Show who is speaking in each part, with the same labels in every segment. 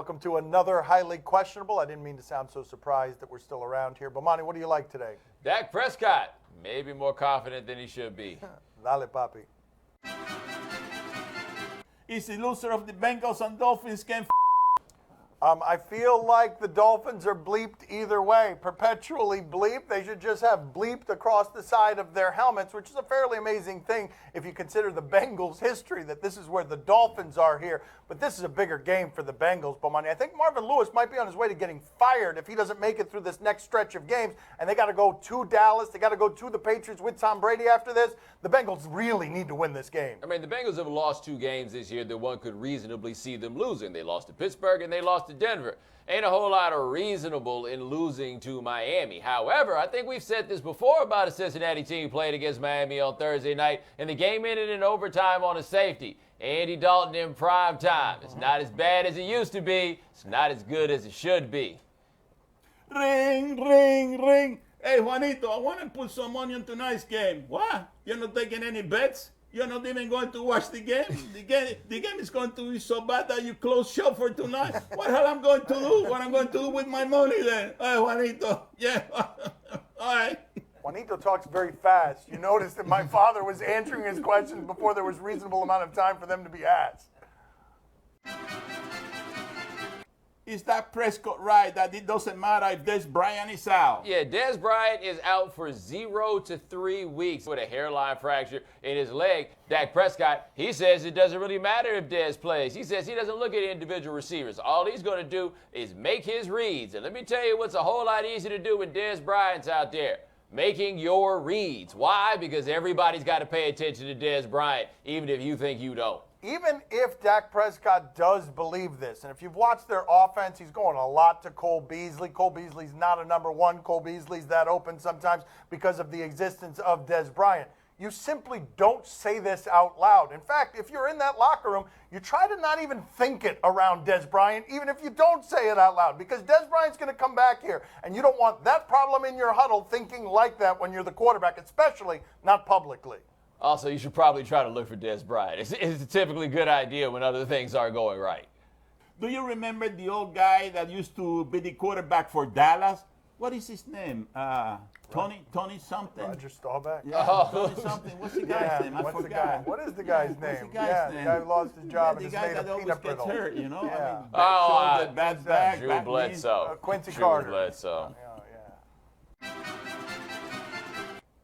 Speaker 1: welcome to another highly questionable. I didn't mean to sound so surprised that we're still around here. Bomani, what do you like today?
Speaker 2: Dak Prescott, maybe more confident than he should be.
Speaker 1: Dale, papi.
Speaker 3: Is the loser of the Bengals and Dolphins game.
Speaker 1: I feel like the Dolphins are bleeped either way, perpetually bleeped. They should just have bleeped across the side of their helmets, which is a fairly amazing thing if you consider the Bengals' history, that this is where the Dolphins are here. But this is a bigger game for the Bengals, Bomani. I think Marvin Lewis might be on his way to getting fired if he doesn't make it through this next stretch of games. And they got to go to Dallas. They got to go to the Patriots with Tom Brady after this. The Bengals really need to win this game.
Speaker 2: I mean, the Bengals have lost 2 games this year that one could reasonably see them losing. They lost to Pittsburgh and they lost to Denver. Ain't a whole lot of reasonable in losing to Miami. However, I think we've said this before about a Cincinnati team playing against Miami on Thursday night, and the game ended in overtime on a safety. Andy Dalton in prime time. It's not as bad as it used to be. It's not as good as it should be.
Speaker 3: Ring, ring, ring. Hey, Juanito, I want to put some money on tonight's game. What? You're not taking any bets? You're not even going to watch the game? The game is going to be so bad that you close shop for tonight. What the hell I'm going to do? What I'm going to do with my money then? Hey, Juanito. Yeah. All right.
Speaker 1: Juanito talks very fast. You notice that my father was answering his questions before there was reasonable amount of time for them to be asked.
Speaker 3: Is that Prescott right that it doesn't matter if Des Bryant is out?
Speaker 2: Yeah, Des Bryant is out for 0 to 3 weeks with a hairline fracture in his leg. Dak Prescott, he says it doesn't really matter if Des plays. He says he doesn't look at individual receivers. All he's going to do is make his reads. And let me tell you what's a whole lot easier to do when Des Bryant's out there. Making your reads. Why? Because everybody's got to pay attention to Des Bryant, even if you think you don't.
Speaker 1: Even if Dak Prescott does believe this, and if you've watched their offense, he's going a lot to Cole Beasley. Cole Beasley's not a number one. Cole Beasley's that open sometimes because of the existence of Des Bryant. You simply don't say this out loud. In fact, if you're in that locker room, you try to not even think it around Des Bryant, even if you don't say it out loud, because Des Bryant's going to come back here, and you don't want that problem in your huddle thinking like that when you're the quarterback, especially not publicly.
Speaker 2: Also, you should probably try to look for Des Bryant. It's a typically good idea when other things aren't going right.
Speaker 3: Do you remember the old guy that used to be the quarterback for Dallas? What is his name? Tony something?
Speaker 1: Roger Staubach?
Speaker 3: Yeah, Tony something. What's the guy's name? I forgot.
Speaker 1: What is the guy's name?
Speaker 3: What's the guy's name?
Speaker 1: The guy who lost his job and is
Speaker 3: the guy
Speaker 1: made
Speaker 3: that
Speaker 1: of
Speaker 3: always
Speaker 1: peanut
Speaker 3: gets
Speaker 1: brittle.
Speaker 3: hurt, you know?
Speaker 1: Yeah.
Speaker 3: I mean, bad back,
Speaker 2: Drew
Speaker 3: back
Speaker 2: Bledsoe.
Speaker 1: Quincy
Speaker 2: Drew
Speaker 1: Carter.
Speaker 2: Bledsoe.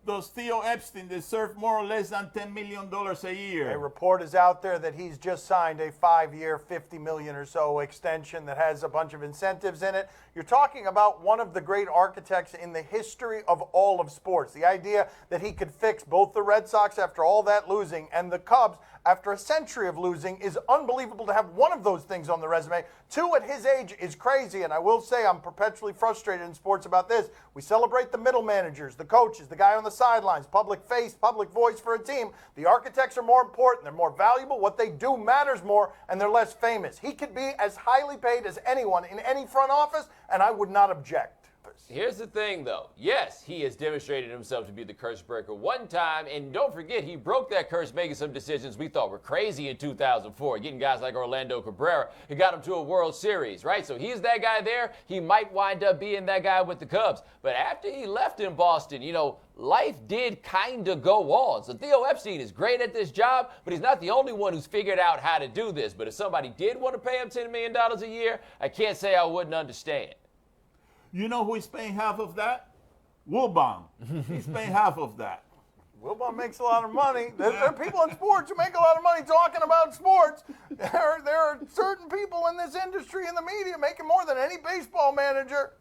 Speaker 3: Does Theo Epstein deserve more or less than $10 million a year?
Speaker 1: A report is out there that he's just signed a 5-year, $50 million or so extension that has a bunch of incentives in it. You're talking about one of the great architects in the history of all of sports. The idea that he could fix both the Red Sox after all that losing and the Cubs after a century of losing is unbelievable. To have one of those things on the resume. 2 at his age is crazy, and I will say I'm perpetually frustrated in sports about this. We celebrate the middle managers, the coaches, the guy on the sidelines, public face, public voice for a team. The architects are more important. They're more valuable. What they do matters more, and they're less famous. He could be as highly paid as anyone in any front office, and I would not object.
Speaker 2: Here's the thing, though. Yes, he has demonstrated himself to be the curse breaker one time, and don't forget, he broke that curse making some decisions we thought were crazy in 2004, getting guys like Orlando Cabrera. He got him to a World Series, right? So he's that guy there. He might wind up being that guy with the Cubs. But after he left in Boston, you know, life did kind of go on. So Theo Epstein is great at this job, but he's not the only one who's figured out how to do this. But if somebody did want to pay him $10 million a year, I can't say I wouldn't understand.
Speaker 3: You know who is paying half of that? Wilbon. He's paying half of that.
Speaker 1: Wilbon makes a lot of money. There are people in sports who make a lot of money talking about sports. There are certain people in this industry, in the media, making more than any baseball manager.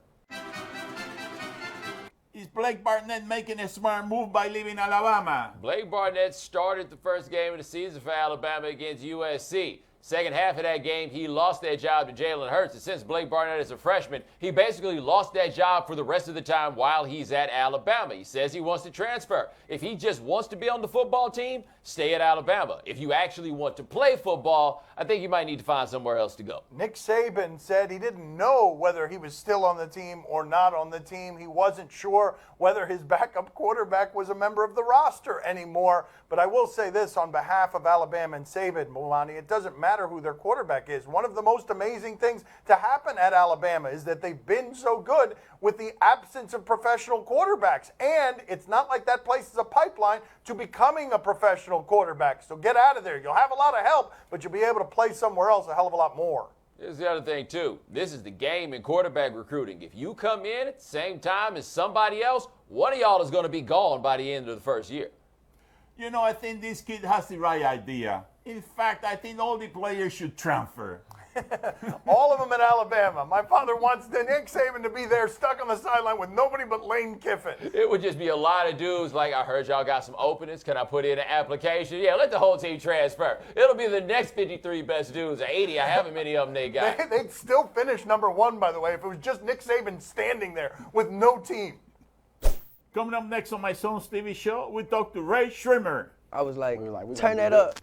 Speaker 3: Is Blake Barnett making a smart move by leaving Alabama?
Speaker 2: Blake Barnett started the first game of the season for Alabama against USC. Second half of that game, he lost that job to Jalen Hurts. And since Blake Barnett is a freshman, he basically lost that job for the rest of the time while he's at Alabama. He says he wants to transfer. If he just wants to be on the football team, stay at Alabama. If you actually want to play football, I think you might need to find somewhere else to go.
Speaker 1: Nick Saban said he didn't know whether he was still on the team or not on the team. He wasn't sure whether his backup quarterback was a member of the roster anymore. But I will say this on behalf of Alabama and Saban, Milani, it doesn't matter matter who their quarterback is. One of the most amazing things to happen at Alabama is that they've been so good with the absence of professional quarterbacks. And it's not like that place is a pipeline to becoming a professional quarterback. So get out of there. You'll have a lot of help, but you'll be able to play somewhere else a hell of a lot more.
Speaker 2: Here's the other thing, too. This is the game in quarterback recruiting. If you come in at the same time as somebody else, one of y'all is going to be gone by the end of the first year.
Speaker 3: You know, I think this kid has the right idea. In fact, I think all the players should transfer.
Speaker 1: All of them at Alabama. My father wants Nick Saban to be there stuck on the sideline with nobody but Lane Kiffin.
Speaker 2: It would just be a lot of dudes like, I heard y'all got some openings. Can I put in an application? Yeah, let the whole team transfer. It'll be the next 53 best dudes, or 80, however many of them they got.
Speaker 1: They'd still finish number one, by the way, if it was just Nick Saban standing there with no team.
Speaker 3: Coming up next on my son's TV show, we talk to Ray Schremer.
Speaker 4: I was like,
Speaker 5: we
Speaker 4: turn that up.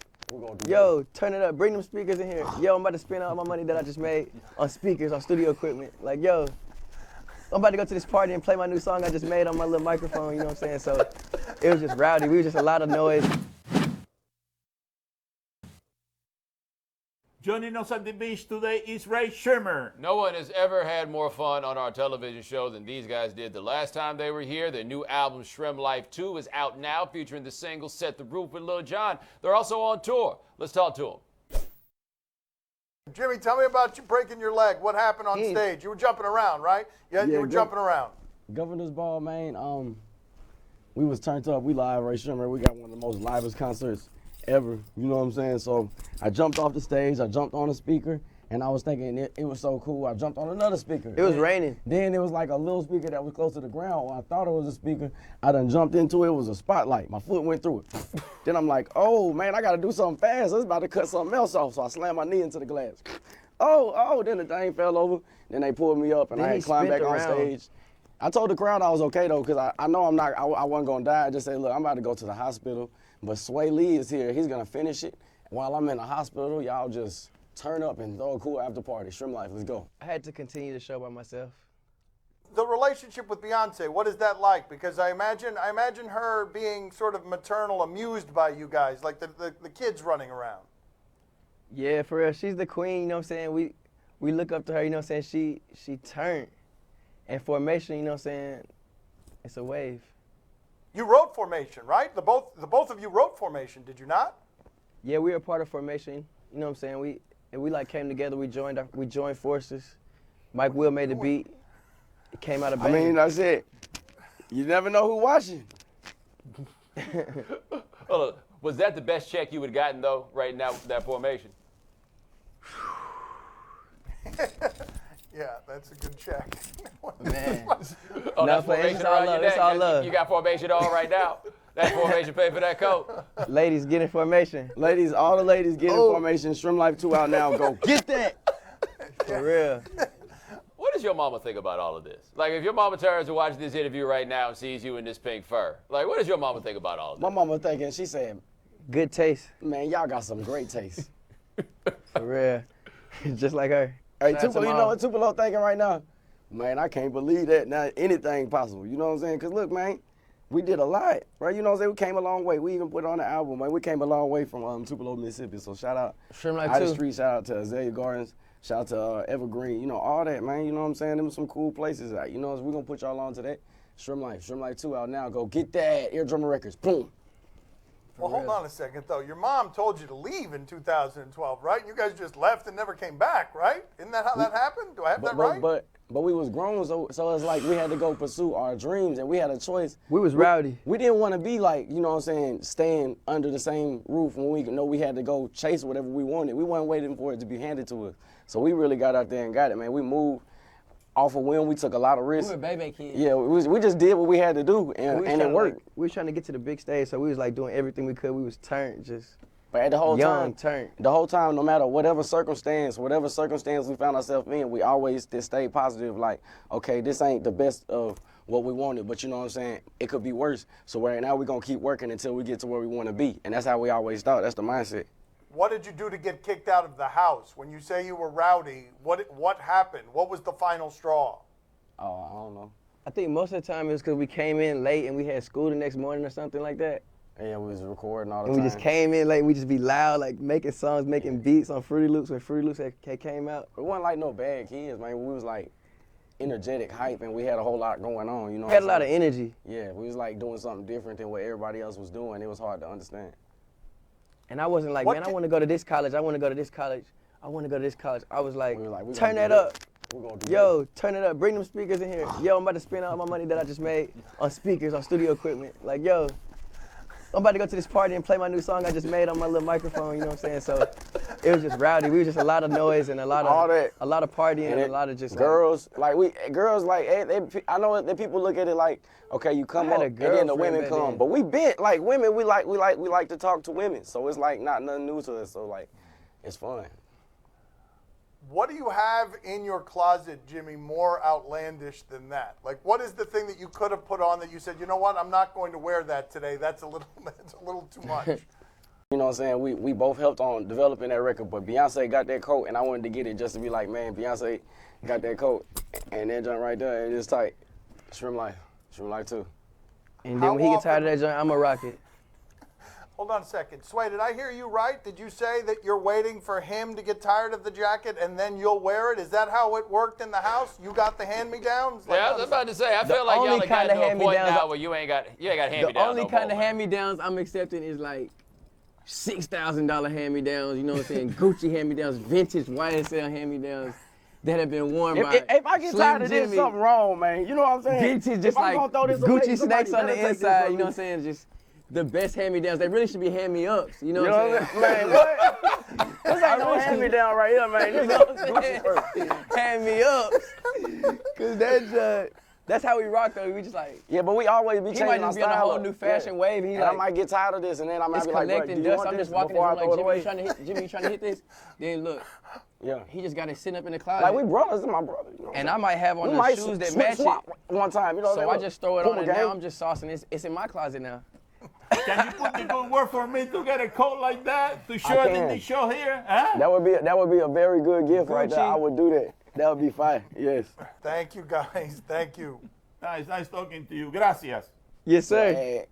Speaker 4: Yo, turn it up. Bring them speakers in here. Yo, I'm about to spend all my money that I just made on speakers, on studio equipment. Like, yo, I'm about to go to this party and play my new song I just made on my little microphone, you know what I'm saying? So it was just rowdy. We were just a lot of noise.
Speaker 3: Joining us at the beach today is Ray Schremer.
Speaker 2: No one has ever had more fun on our television show than these guys did the last time they were here. Their new album, Shrem Life 2, is out now, featuring the single Set the Roof with Lil Jon. They're also on tour. Let's talk to them.
Speaker 1: Jimmy, tell me about you breaking your leg. What happened on stage? You were jumping around, right? Yeah, you were jumping around.
Speaker 5: Governor's Ball, man. We was turned up. We live, Ray Schremer. We got one of the most livest concerts ever, you know what I'm saying? So I jumped off the stage, I jumped on a speaker, and I was thinking it was so cool. I jumped on another speaker.
Speaker 4: It was raining.
Speaker 5: Then it was like a little speaker that was close to the ground. When I thought it was a speaker, I done jumped into it. It was a spotlight. My foot went through it. Then I'm like, oh man, I gotta do something fast. I was about to cut something else off, so I slammed my knee into the glass. Then the thing fell over. Then they pulled me up, and I had to climb back on stage. I told the crowd I was okay though, because I know I wasn't gonna die. I just said, look, I'm about to go to the hospital. But Sway Lee is here. He's going to finish it. While I'm in the hospital, y'all just turn up and throw a cool after party. Shrem Life, let's go.
Speaker 4: I had to continue the show by myself.
Speaker 1: The relationship with Beyonce, what is that like? Because I imagine her being sort of maternal, amused by you guys, like the kids running around.
Speaker 4: Yeah, for real. She's the queen, you know what I'm saying? We look up to her, you know what I'm saying? She turned. And Formation, you know what I'm saying? It's a wave.
Speaker 1: You wrote Formation, right? The both of you wrote Formation, did you not?
Speaker 4: Yeah, we were part of Formation. You know what I'm saying? We like came together. We joined forces. Mike Will made the beat. It came out of band.
Speaker 5: I mean, that's it. You never know who watching.
Speaker 2: Hold on. Was that the best check you would have gotten though, right now, that Formation?
Speaker 1: Yeah, that's a good check.
Speaker 4: Man.
Speaker 2: Oh, that's
Speaker 4: for
Speaker 2: Formation
Speaker 4: it's all
Speaker 2: around your
Speaker 4: love. It's
Speaker 2: neck.
Speaker 4: all love.
Speaker 2: You got Formation on right now. That Formation pay for that coat.
Speaker 4: Ladies, get in Formation.
Speaker 5: Ladies, all the ladies get in Formation. Shrem Life 2 out now. Go get that.
Speaker 4: For real.
Speaker 2: What does your mama think about all of this? Like, if your mama turns to watch this interview right now and sees you in this pink fur, like, what does your mama think about all of this?
Speaker 5: My mama thinking, she said,
Speaker 4: Good taste.
Speaker 5: man, y'all got some great taste.
Speaker 4: For real. Just like her.
Speaker 5: Hey,
Speaker 4: Shout out to
Speaker 5: Tupelo, you
Speaker 4: Mom.
Speaker 5: know what Tupelo thinking right now? Man, I can't believe that. Now, anything possible. You know what I'm saying? Because, look, man, we did a lot, right? You know what I'm saying? We came a long way. We even put it on the album, man. We came a long way from Tupelo, Mississippi. So, shout out
Speaker 4: Shrem Life
Speaker 5: Out of
Speaker 4: 2.
Speaker 5: Street, shout out to Azalea Gardens, shout out to Evergreen. You know, all that, man. You know what I'm saying? Them are some cool places. You know, we're going to put y'all on to that. Shrem Life 2 out now. Go get that. Eardrummer Records. Boom.
Speaker 1: Well, hold on a second, though. Your mom told you to leave in 2012, right? You guys just left and never came back, right? Isn't that how that happened? Do I have that right?
Speaker 5: But we was grown, so it's like we had to go pursue our dreams, and we had a choice.
Speaker 4: We was rowdy.
Speaker 5: We didn't want to be like, you know what I'm saying, staying under the same roof when we know we had to go chase whatever we wanted. We weren't waiting for it to be handed to us. So we really got out there and got it, man. We moved off a whim. We took a lot of risks.
Speaker 4: We were baby kids.
Speaker 5: Yeah, we just did what we had to do, and it worked.
Speaker 4: We was trying to get to the big stage, so we was like doing everything we could. We was turned, just
Speaker 5: But at the whole
Speaker 4: young,
Speaker 5: time,
Speaker 4: turned.
Speaker 5: the whole time, no matter whatever circumstance we found ourselves in, we always just stayed positive. Like, okay, this ain't the best of what we wanted, but you know what I'm saying? It could be worse. So right now we're gonna keep working until we get to where we want to be, and that's how we always thought. That's the mindset.
Speaker 1: What did you do to get kicked out of the house? When you say you were rowdy, what happened? What was the final straw?
Speaker 5: Oh, I don't know.
Speaker 4: I think most of the time it was because we came in late and we had school the next morning or something like that.
Speaker 5: Yeah, we was recording all the
Speaker 4: And
Speaker 5: time.
Speaker 4: we just came in late, we just be loud, like making songs, making beats on Fruity Loops when Fruity Loops came out.
Speaker 5: We wasn't like no bad kids, man. We was like energetic, hype, and we had a whole lot going on, you know
Speaker 4: We had a
Speaker 5: what I'm
Speaker 4: lot of
Speaker 5: saying?
Speaker 4: energy.
Speaker 5: Yeah, we was like doing something different than what everybody else was doing. It was hard to understand.
Speaker 4: And I wasn't like,
Speaker 1: What
Speaker 4: man, I
Speaker 1: did-
Speaker 4: want to go to this college, I want to go to this college, I want to go to this college. I was like,
Speaker 5: We were like, we
Speaker 4: turn
Speaker 5: gonna
Speaker 4: that
Speaker 5: do
Speaker 4: up.
Speaker 5: this. We gonna do
Speaker 4: Yo, turn it up, bring them speakers in here. Yo, I'm about to spend all my money that I just made on speakers, on studio equipment. Like, yo, I'm about to go to this party and play my new song I just made on my little microphone, you know what I'm saying? So it was just rowdy. We was just a lot of noise and a lot
Speaker 5: All
Speaker 4: of
Speaker 5: that.
Speaker 4: a lot of partying and a lot of just
Speaker 5: girls, girls like, I know that people look at it like, okay, you come
Speaker 4: I had
Speaker 5: up
Speaker 4: a
Speaker 5: and then the
Speaker 4: girlfriend
Speaker 5: women
Speaker 4: back
Speaker 5: come,
Speaker 4: then.
Speaker 5: but we been like women, we like to talk to women, so it's like not nothing new to us, so like, it's fun.
Speaker 1: What do you have in your closet, Jimmy, more outlandish than that? Like, what is the thing that you could have put on that you said, you know what, I'm not going to wear that today. That's a little too much.
Speaker 5: You know what I'm saying? We both helped on developing that record, but Beyonce got that coat, and I wanted to get it just to be like, man, Beyonce got that coat, and that joint right there, it is tight. Shrimp Life too.
Speaker 4: And
Speaker 1: How
Speaker 4: then when he gets tired
Speaker 1: often-
Speaker 4: of that joint, I'ma rock it.
Speaker 1: Hold on a second. Sway, did I hear you right? Did you say that you're waiting for him to get tired of the jacket and then you'll wear it? Is that how it worked in the house? You got the hand-me-downs? Like,
Speaker 2: Yeah, I was about to say, I feel like
Speaker 4: only
Speaker 2: y'all have gotten
Speaker 4: kinda
Speaker 2: to a point
Speaker 4: hand-me-downs
Speaker 2: now where you ain't got hand-me-downs.
Speaker 4: The only
Speaker 2: no
Speaker 4: kind
Speaker 2: more,
Speaker 4: of
Speaker 2: man.
Speaker 4: hand-me-downs I'm accepting is like $6,000 hand-me-downs, you know what I'm saying? Gucci hand-me-downs, vintage YSL hand-me-downs that have been worn by
Speaker 5: If I get
Speaker 4: Slim
Speaker 5: tired of this,
Speaker 4: Jimmy.
Speaker 5: something wrong, man. You know what I'm saying?
Speaker 4: Vintage,
Speaker 5: If
Speaker 4: just
Speaker 5: I'm
Speaker 4: like
Speaker 5: gonna throw this away,
Speaker 4: Gucci
Speaker 5: somebody
Speaker 4: snakes on
Speaker 5: better
Speaker 4: the
Speaker 5: take this
Speaker 4: inside,
Speaker 5: from
Speaker 4: you know
Speaker 5: me.
Speaker 4: what I'm saying? Just the best hand-me-downs. They really should be hand-me-ups, you know
Speaker 5: You
Speaker 4: what
Speaker 5: know
Speaker 4: I'm
Speaker 5: what I'm
Speaker 4: saying?
Speaker 5: saying? Man, what? This ain't no hand-me-down right here, man. This
Speaker 4: You know what
Speaker 5: is
Speaker 4: I'm saying?
Speaker 5: Gucci.
Speaker 4: Hand-me-ups. Cause that's how we rock though. We just like,
Speaker 5: Yeah, but we always be
Speaker 4: he
Speaker 5: changing
Speaker 4: might
Speaker 5: our
Speaker 4: just be on a
Speaker 5: style
Speaker 4: whole
Speaker 5: up.
Speaker 4: new fashion wave. He
Speaker 5: And
Speaker 4: like,
Speaker 5: I might get tired of this, and then I might
Speaker 4: it's
Speaker 5: be like, bro, do
Speaker 4: collecting
Speaker 5: you
Speaker 4: dust.
Speaker 5: want
Speaker 4: I'm
Speaker 5: this
Speaker 4: just walking
Speaker 5: before I
Speaker 4: in
Speaker 5: throw it
Speaker 4: like,
Speaker 5: away?
Speaker 4: Jimmy, you trying to hit this? Then look,
Speaker 5: Yeah.
Speaker 4: he just got it sitting up in the closet.
Speaker 5: Like we brothers, my brother. You know what
Speaker 4: and
Speaker 5: I'm
Speaker 4: I might have on
Speaker 5: saying? We
Speaker 4: the
Speaker 5: might
Speaker 4: shoes that
Speaker 5: switch
Speaker 4: match
Speaker 5: swap
Speaker 4: it.
Speaker 5: one time. You know what
Speaker 4: So
Speaker 5: I'm
Speaker 4: I
Speaker 5: saying?
Speaker 4: just throw it
Speaker 5: Puma
Speaker 4: on and
Speaker 5: gang.
Speaker 4: now I'm just saucing it. It's in my closet now.
Speaker 3: Can you put the good word for me to get a coat like that to show it in
Speaker 5: can.
Speaker 3: the show here? Huh?
Speaker 5: That would be a very good gift right there.
Speaker 4: Gucci.
Speaker 5: I would do that. That would be fine. Yes.
Speaker 1: Thank you, guys. Thank you.
Speaker 3: Nice talking to you. Gracias.
Speaker 4: Yes, sir.
Speaker 5: Hey,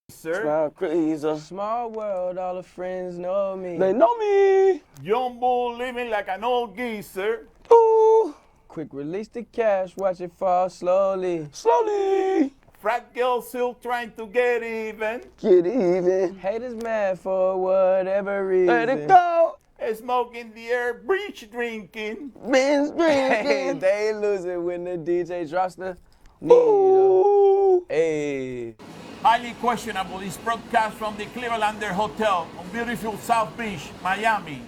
Speaker 3: Sir,
Speaker 5: smile, please.
Speaker 4: Small world, all the friends know me.
Speaker 5: They know me.
Speaker 3: young bull living like an old geezer.
Speaker 5: Ooh,
Speaker 4: Quick release the cash, watch it fall slowly.
Speaker 5: slowly.
Speaker 3: Frat girl still trying to get even.
Speaker 5: Get even.
Speaker 4: Haters mad for whatever reason.
Speaker 5: Let it go.
Speaker 3: Smoke in the air, breach drinking.
Speaker 5: Men's
Speaker 4: Hey,
Speaker 5: drinking.
Speaker 4: they lose it when the DJ drops the needle.
Speaker 5: Ooh.
Speaker 4: Hey.
Speaker 3: Highly questionable is broadcast from the Clevelander Hotel on beautiful South Beach, Miami.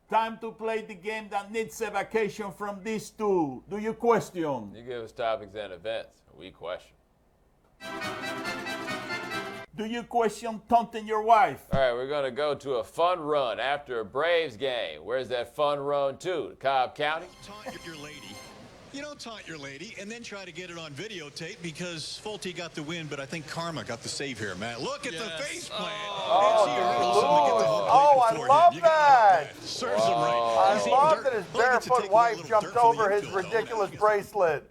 Speaker 3: Time to play the game that needs a vacation from these two. Do you question?
Speaker 2: You give us topics and events. We question.
Speaker 3: Do you question taunting your wife?
Speaker 2: All right, we're going to go to a fun run after a Braves game. Where's that fun run to? Cobb County?
Speaker 6: Taunt your lady. You don't taunt your lady and then try to get it on videotape because Fulte got the win, but I think Karma got the save here, Matt. Look at the face plant.
Speaker 1: I love that.
Speaker 6: Serves him right.
Speaker 1: I
Speaker 6: He's
Speaker 1: love
Speaker 6: eating
Speaker 1: that
Speaker 6: dirt.
Speaker 1: his
Speaker 6: Well, he gets to
Speaker 1: barefoot
Speaker 6: take a
Speaker 1: wife
Speaker 6: little
Speaker 1: jumped
Speaker 6: dirt from the
Speaker 1: over his
Speaker 6: infield, though.
Speaker 1: ridiculous bracelet.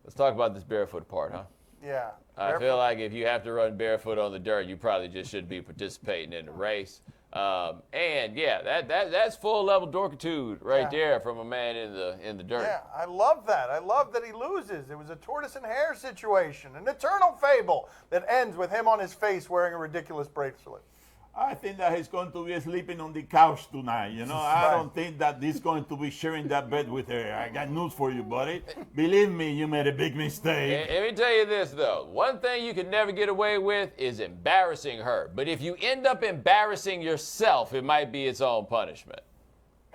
Speaker 2: Let's talk about this barefoot part, huh?
Speaker 1: Yeah.
Speaker 2: I feel like if you have to run barefoot on the dirt, you probably just shouldn't be participating in the race. And yeah, that's full level dorkitude right there from a man in the dirt.
Speaker 1: Yeah, I love that. I love that he loses. It was a tortoise and hare situation, an eternal fable that ends with him on his face wearing a ridiculous bracelet.
Speaker 3: I think that he's going to be sleeping on the couch tonight. You know, I
Speaker 1: Right.
Speaker 3: don't think that he's going to be sharing that bed with her. I got news for you, buddy. Believe me, you made a big mistake.
Speaker 2: Let me tell you this, though. One thing you can never get away with is embarrassing her. But if you end up embarrassing yourself, it might be its own punishment.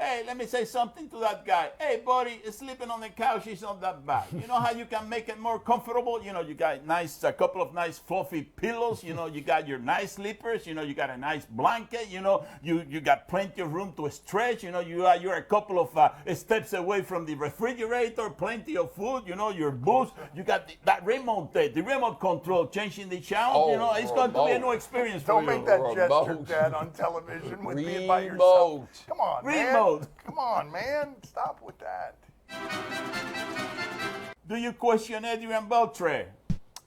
Speaker 3: Hey, let me say something to that guy. Hey, buddy, sleeping on the couch is not that bad. You know how you can make it more comfortable? You know, you got a couple of nice fluffy pillows. You know, you got your nice slippers. You know, you got a nice blanket. You know, you got plenty of room to stretch. You know, you're a couple of steps away from the refrigerator. Plenty of food. You know, your boots. You got that remote, the remote control, changing the channel. You know, it's going to be a new experience for
Speaker 1: Don't
Speaker 3: you.
Speaker 1: make that gesture,
Speaker 2: Remote.
Speaker 1: Dad, on television with being by yourself.
Speaker 2: Remote.
Speaker 1: Come on, man.
Speaker 3: Remote.
Speaker 1: Come on, man. Stop with that.
Speaker 3: Do you question Adrian Beltre?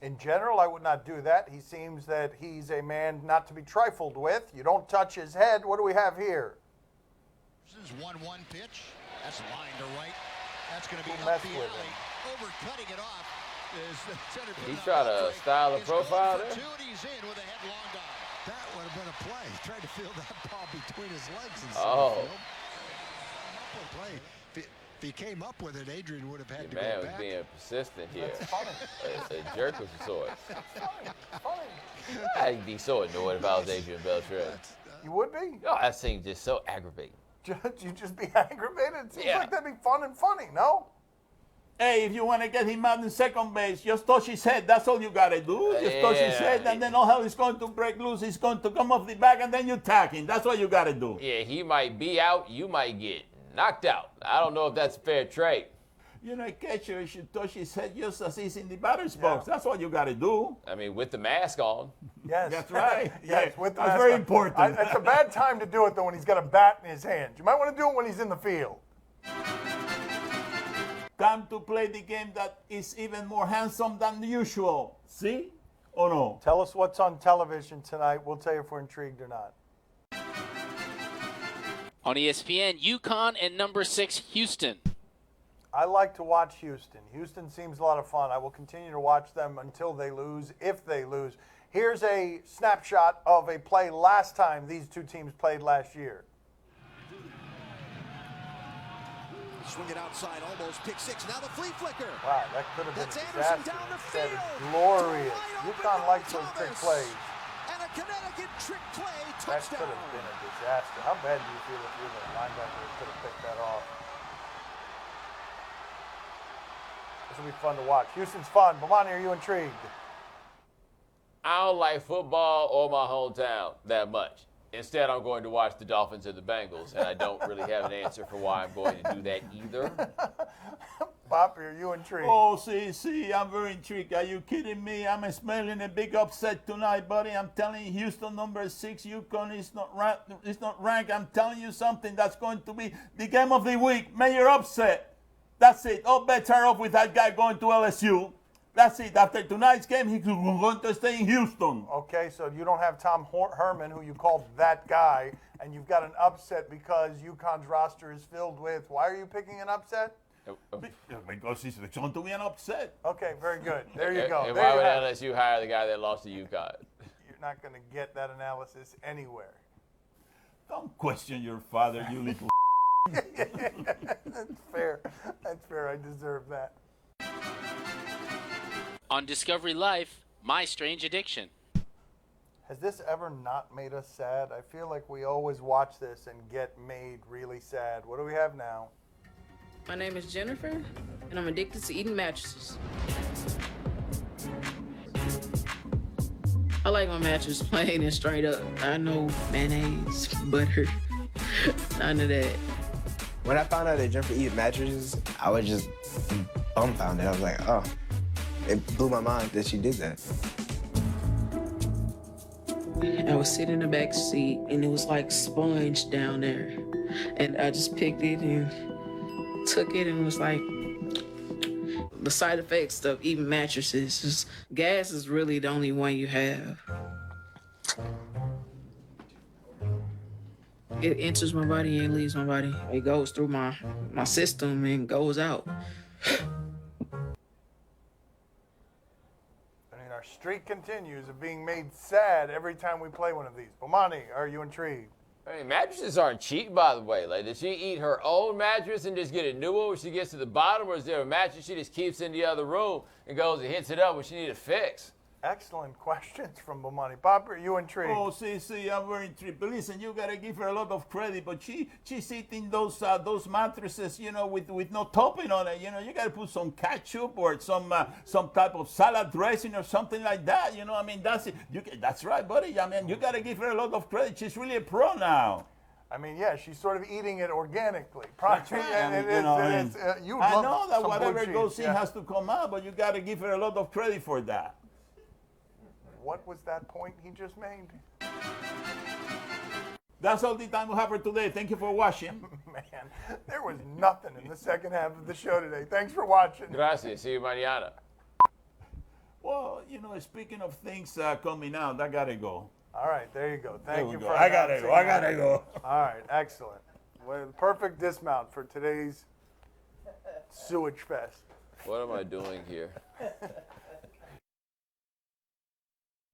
Speaker 1: In general, I would not do that. He seems that he's a man not to be trifled with. You don't touch his head. What do we have here?
Speaker 6: This is 1-1 pitch. That's line to right. That's going to be
Speaker 1: Who
Speaker 6: up
Speaker 1: messed
Speaker 6: the
Speaker 1: with
Speaker 6: alley. Overcutting it off is the center
Speaker 2: He
Speaker 6: fielder.
Speaker 2: tried to style a profile there.
Speaker 6: He's in with a headlong dive.
Speaker 7: That would have been a play. He tried to feel that ball between his legs and
Speaker 2: Oh.
Speaker 7: center field. Play. If he came up with it, Adrian would have had to
Speaker 2: Man
Speaker 7: go
Speaker 2: was
Speaker 7: back.
Speaker 2: being persistent here.
Speaker 1: It's funny.
Speaker 2: A jerk of sorts.
Speaker 1: Funny.
Speaker 2: I'd be so annoyed if I was Adrian Beltre.
Speaker 1: You would be?
Speaker 2: Oh, that seems just so aggravating.
Speaker 1: You just be aggravated? It seems
Speaker 2: Yeah.
Speaker 1: like that'd be fun and funny, no?
Speaker 3: Hey, if you want to get him out in second base, just touch his head. That's all you got to do. Just touch his
Speaker 2: Yeah.
Speaker 3: head, and then all hell is going to break loose. He's going to come off the back, and then you tag him. That's what you got to do.
Speaker 2: Yeah, he might be out, you might get knocked out. I don't know if that's a fair trade.
Speaker 3: You know, a catcher should touch his head just as he's in the batter's box. That's what you got to do.
Speaker 2: I mean, with the mask on.
Speaker 1: Yes.
Speaker 3: That's right.
Speaker 1: Yes,
Speaker 3: Yeah,
Speaker 1: with the
Speaker 3: that's
Speaker 1: mask
Speaker 3: very
Speaker 1: on.
Speaker 3: important.
Speaker 1: It's a bad time to do it, though, when he's got a bat in his hand. You might want to do it when he's in the field.
Speaker 3: Time to play the game that is even more handsome than usual. See? Or no?
Speaker 1: Tell us what's on television tonight. We'll tell you if we're intrigued or not.
Speaker 8: On ESPN, UConn and number 6 Houston.
Speaker 1: I like to watch Houston. Houston seems a lot of fun. I will continue to watch them until they lose, if they lose. Here's a snapshot of a play last time these two teams played last year.
Speaker 9: Swing it outside, almost pick six. Now the flea flicker.
Speaker 1: Wow, that could have been
Speaker 9: That's
Speaker 1: a
Speaker 9: Anderson
Speaker 1: disaster.
Speaker 9: down the
Speaker 1: That
Speaker 9: field.
Speaker 1: is glorious.
Speaker 9: Wide open
Speaker 1: UConn
Speaker 9: Noah
Speaker 1: likes those trick
Speaker 9: Thomas.
Speaker 1: plays.
Speaker 9: And a Connecticut trick play
Speaker 1: That
Speaker 9: touchdown.
Speaker 1: could have been a disaster. How bad do you feel if you're the linebacker that could have picked that off? This will be fun to watch. Houston's fun. Bomani, are you intrigued?
Speaker 2: I don't like football or my hometown that much. Instead, I'm going to watch the Dolphins and the Bengals, and I don't really have an answer for why I'm going to do that either.
Speaker 1: Poppy, are you intrigued?
Speaker 3: Oh, see, I'm very intrigued. Are you kidding me? I'm smelling a big upset tonight, buddy. I'm telling you, Houston number 6, UConn is not ranked. I'm telling you something that's going to be the game of the week. Major upset. That's it. All bets are off with that guy going to LSU. That's it. After tonight's game, he's going to stay in Houston.
Speaker 1: Okay, so you don't have Tom Herman, who you called that guy, and you've got an upset because UConn's roster is filled with. Why are you picking an upset?
Speaker 3: Because it's going to be an upset.
Speaker 1: Okay, very good. There you go.
Speaker 2: And
Speaker 1: There
Speaker 2: why
Speaker 1: you
Speaker 2: would
Speaker 1: have it.
Speaker 2: LSU hire the guy that lost to UConn?
Speaker 1: You're not going to get that analysis anywhere.
Speaker 3: Don't question your father, you little.
Speaker 1: That's fair. That's fair. I deserve that.
Speaker 8: On Discovery Life, My Strange Addiction.
Speaker 1: Has this ever not made us sad? I feel like we always watch this and get made really sad. What do we have now?
Speaker 10: My name is Jennifer, and I'm addicted to eating mattresses. I like my mattress plain and straight up. I know mayonnaise, butter, none of that.
Speaker 11: When I found out that Jennifer eats mattresses, I was just dumbfounded. I was like, oh, it blew my mind that she did that.
Speaker 10: I was sitting in the back seat, and it was like sponge down there. And I just picked it and took it, and it was like the side effects of eating mattresses. Just, gas is really the only one you have. It enters my body and leaves my body. It goes through my system and goes out.
Speaker 1: Our streak continues of being made sad every time we play one of these. Bomani, are you intrigued?
Speaker 2: I mean, mattresses aren't cheap, by the way. Like, does she eat her own mattress and just get a new one when she gets to the bottom, or is there a mattress she just keeps in the other room and goes and hits it up when she needs a fix?
Speaker 1: Excellent questions from Bomani. Pop, are you intrigued?
Speaker 3: Oh, see, I'm very intrigued. But listen, you gotta give her a lot of credit. But she's eating those mattresses, you know, with no topping on it. You know, you gotta put some ketchup or some type of salad dressing or something like that. You know, I mean, that's it. That's right, buddy. I mean, you gotta give her a lot of credit. She's really a pro now.
Speaker 1: I mean, yeah, she's sort of eating it organically.
Speaker 3: That's right. I know that whatever goes in has to come out, but you gotta give her a lot of credit for that.
Speaker 1: What was that point he just made?
Speaker 3: That's all the time we have for today. Thank you for watching.
Speaker 1: Man, there was nothing in the second half of the show today. Thanks for watching.
Speaker 2: Gracias. See you mañana.
Speaker 3: Well, you know, speaking of things coming out, I gotta go.
Speaker 1: All right, there you go. Thank you
Speaker 3: we
Speaker 1: for
Speaker 3: go. I gotta go. I gotta go.
Speaker 1: All right, excellent. Well, perfect dismount for today's sewage fest.
Speaker 2: What am I doing here?